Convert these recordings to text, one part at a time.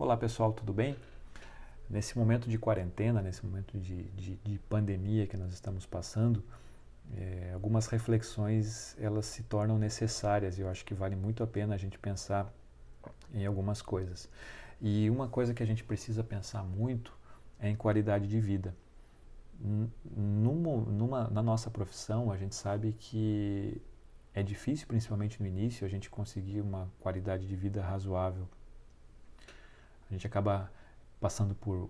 Olá pessoal, tudo bem? Nesse momento de quarentena, nesse momento de pandemia que nós estamos passando, algumas reflexões elas se tornam necessárias e eu acho que vale muito a pena a gente pensar em algumas coisas. E uma coisa que a gente precisa pensar muito é em qualidade de vida. Na nossa profissão, a gente sabe que é difícil, principalmente no início, a gente conseguir uma qualidade de vida razoável. A gente acaba passando por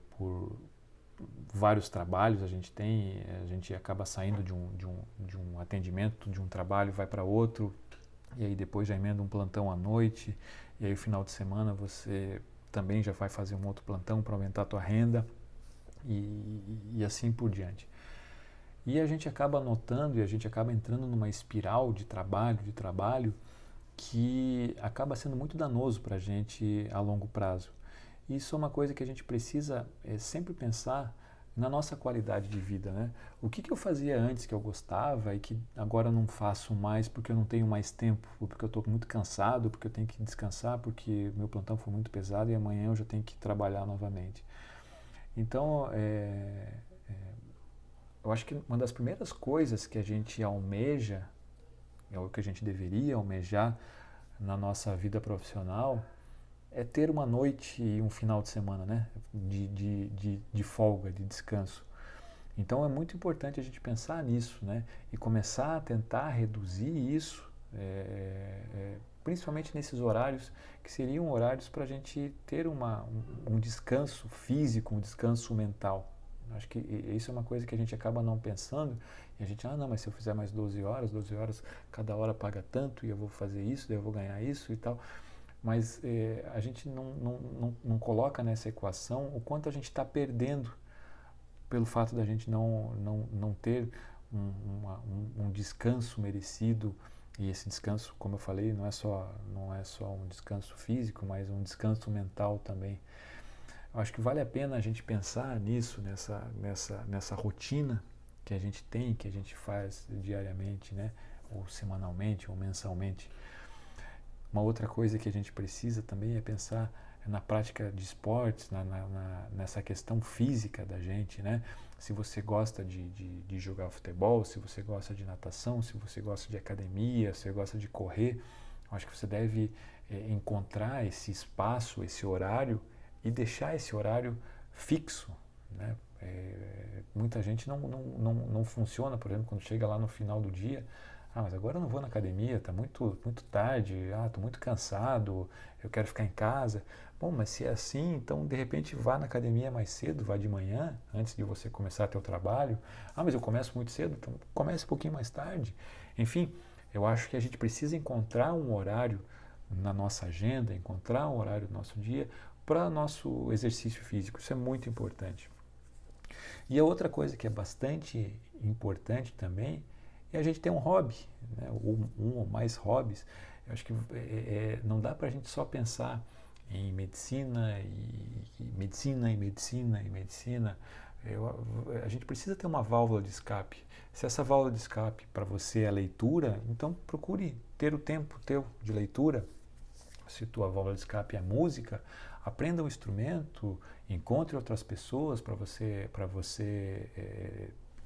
vários trabalhos, a gente acaba saindo de um atendimento, de um trabalho, vai para outro, e aí depois já emenda um plantão à noite, e aí no final de semana você também já vai fazer um outro plantão para aumentar a tua renda, e assim por diante. E a gente acaba notando e a gente acaba entrando numa espiral de trabalho, que acaba sendo muito danoso para a gente a longo prazo. Isso é uma coisa que a gente precisa sempre pensar na nossa qualidade de vida, né? O que eu fazia antes que eu gostava e que agora não faço mais porque eu não tenho mais tempo, ou porque eu estou muito cansado, porque eu tenho que descansar, porque meu plantão foi muito pesado e amanhã eu já tenho que trabalhar novamente. Então, eu acho que uma das primeiras coisas que a gente almeja, é o que a gente deveria almejar na nossa vida profissional, é ter uma noite e um final de semana, né? De folga, de descanso. Então é muito importante a gente pensar nisso, né? E começar a tentar reduzir isso, principalmente nesses horários que seriam horários para a gente ter um descanso físico, um descanso mental. Acho que isso é uma coisa que a gente acaba não pensando, e a gente, não, mas se eu fizer mais 12 horas, cada hora paga tanto, e eu vou fazer isso, daí eu vou ganhar isso e tal. Mas a gente não coloca nessa equação o quanto a gente está perdendo pelo fato da gente não ter um descanso merecido. E esse descanso, como eu falei, não é só um descanso físico, mas um descanso mental também. Eu acho que vale a pena a gente pensar nisso, nessa rotina que a gente tem, que a gente faz diariamente, né? Ou semanalmente, ou mensalmente. Uma outra coisa que a gente precisa também é pensar na prática de esportes, nessa questão física da gente, né? Se você gosta de jogar futebol, se você gosta de natação, se você gosta de academia, se você gosta de correr, acho que você deve encontrar esse espaço, esse horário e deixar esse horário fixo, né? Muita gente não funciona, por exemplo, quando chega lá no final do dia, mas agora eu não vou na academia, está muito tarde, estou muito cansado, eu quero ficar em casa. Bom, mas se é assim, então de repente vá na academia mais cedo, vá de manhã, antes de você começar teu trabalho. Mas eu começo muito cedo, então comece um pouquinho mais tarde. Enfim, eu acho que a gente precisa encontrar um horário na nossa agenda, encontrar um horário no nosso dia para nosso exercício físico. Isso é muito importante. E a outra coisa que é bastante importante também é a gente ter um hobby, né? Um ou mais hobbies. Eu acho que não dá para a gente só pensar em medicina e medicina e medicina e medicina. A gente precisa ter uma válvula de escape. Se essa válvula de escape para você é a leitura, então procure ter o tempo teu de leitura. Se tua válvula de escape é música, aprenda um instrumento, encontre outras pessoas para você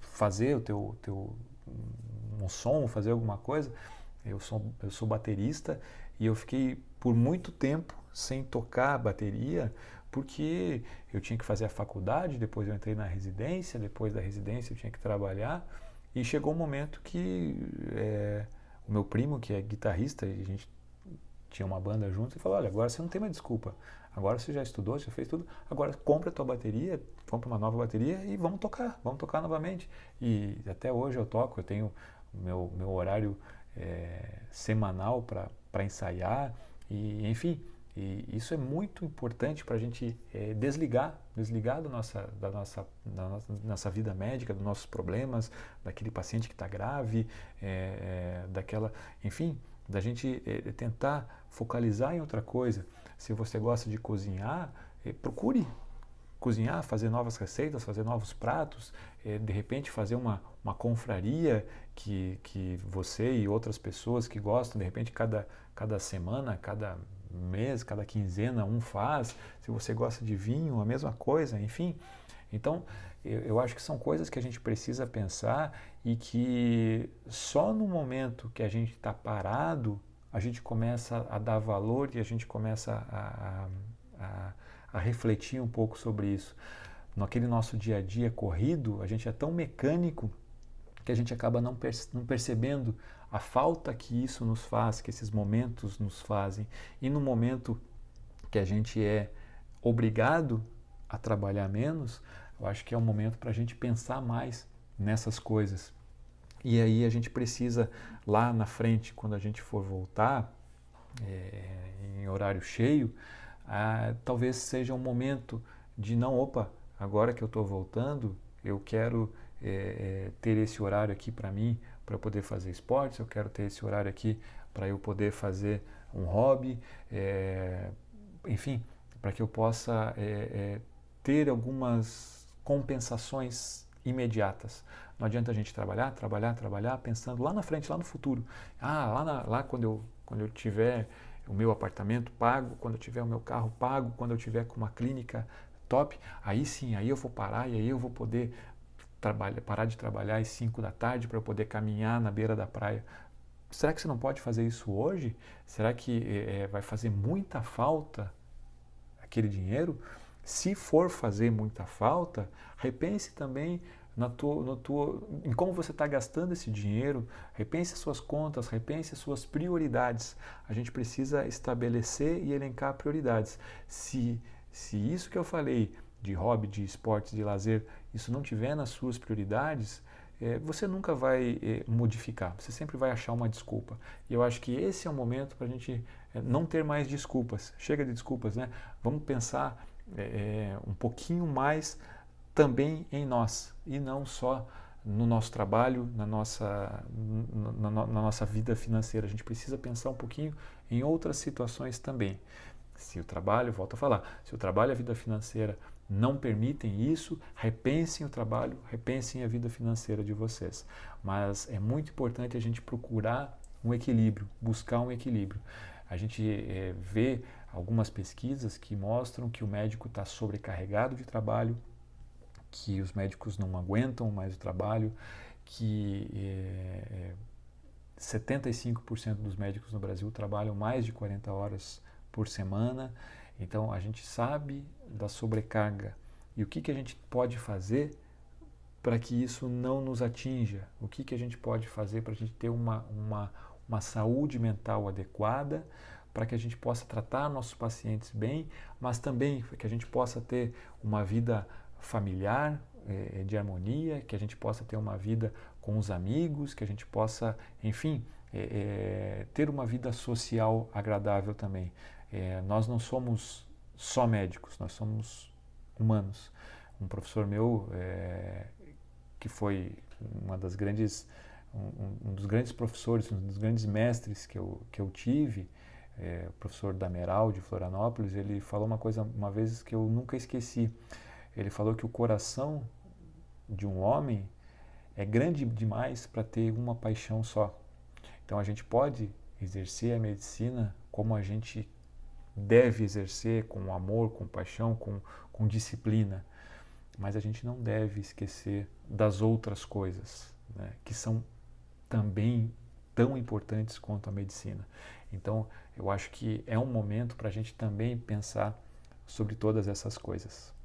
fazer o teu um som, fazer alguma coisa. Eu sou baterista e eu fiquei por muito tempo sem tocar bateria porque eu tinha que fazer a faculdade, depois eu entrei na residência, depois da residência eu tinha que trabalhar e chegou um momento que o meu primo, que é guitarrista, e a gente tinha uma banda junto, e falou, olha, agora você não tem mais desculpa, agora você já estudou, já fez tudo, agora compra a tua bateria, compra uma nova bateria e vamos tocar novamente. E até hoje eu toco, eu tenho meu horário semanal para ensaiar, e enfim, e isso é muito importante para a gente desligar da nossa vida médica, dos nossos problemas, daquele paciente que está grave, enfim, da gente tentar focalizar em outra coisa. Se você gosta de cozinhar, procure cozinhar, fazer novas receitas, fazer novos pratos, de repente fazer uma confraria que você e outras pessoas que gostam, de repente cada semana, cada mês, cada quinzena um faz. Se você gosta de vinho, a mesma coisa, enfim. Então, eu acho que são coisas que a gente precisa pensar e que só no momento que a gente está parado, a gente começa a dar valor e a gente começa a refletir um pouco sobre isso. Naquele nosso dia a dia corrido, a gente é tão mecânico que a gente acaba não percebendo a falta que isso nos faz, que esses momentos nos fazem. E no momento que a gente é obrigado a trabalhar menos, eu acho que é um momento para a gente pensar mais nessas coisas. E aí a gente precisa, lá na frente, quando a gente for voltar, em horário cheio, talvez seja um momento de não, opa, agora que eu estou voltando, eu quero ter esse horário aqui para mim, para eu poder fazer esportes, eu quero ter esse horário aqui para eu poder fazer um hobby, enfim, para que eu possa ter algumas compensações imediatas. Não adianta a gente trabalhar, pensando lá na frente, lá no futuro. Lá quando eu tiver o meu apartamento pago, quando eu tiver o meu carro pago, quando eu tiver com uma clínica top, aí sim, aí eu vou parar e aí eu vou poder parar de trabalhar às 5 da tarde para eu poder caminhar na beira da praia. Será que você não pode fazer isso hoje? Será que vai fazer muita falta aquele dinheiro? Se for fazer muita falta, repense também em como você está gastando esse dinheiro, repense as suas contas, repense as suas prioridades. A gente precisa estabelecer e elencar prioridades. Se isso que eu falei de hobby, de esportes, de lazer, isso não tiver nas suas prioridades, você nunca vai modificar, você sempre vai achar uma desculpa. E eu acho que esse é o momento para a gente não ter mais desculpas. Chega de desculpas, né? Vamos pensar um pouquinho mais também em nós e não só no nosso trabalho, na nossa vida financeira. A gente precisa pensar um pouquinho em outras situações também. Se o trabalho, volto a falar, se o trabalho e a vida financeira não permitem isso, repensem o trabalho, repensem a vida financeira de vocês. Mas é muito importante a gente procurar um equilíbrio, buscar um equilíbrio. A gente vê algumas pesquisas que mostram que o médico está sobrecarregado de trabalho, que os médicos não aguentam mais o trabalho, que 75% dos médicos no Brasil trabalham mais de 40 horas por semana. Então a gente sabe da sobrecarga e o que a gente pode fazer para que isso não nos atinja, o que a gente pode fazer para a gente ter uma saúde mental adequada, para que a gente possa tratar nossos pacientes bem, mas também para que a gente possa ter uma vida familiar de harmonia, que a gente possa ter uma vida com os amigos, que a gente possa, enfim, ter uma vida social agradável também. Nós não somos só médicos, nós somos humanos. Um professor meu, que foi um dos grandes professores, um dos grandes mestres que eu tive, o professor Dameral de Florianópolis, ele falou uma coisa uma vez que eu nunca esqueci. Ele falou que o coração de um homem é grande demais para ter uma paixão só. Então a gente pode exercer a medicina como a gente deve exercer, com amor, com paixão, com disciplina. Mas a gente não deve esquecer das outras coisas, né, que são também tão importantes quanto a medicina. Então eu acho que é um momento para a gente também pensar sobre todas essas coisas.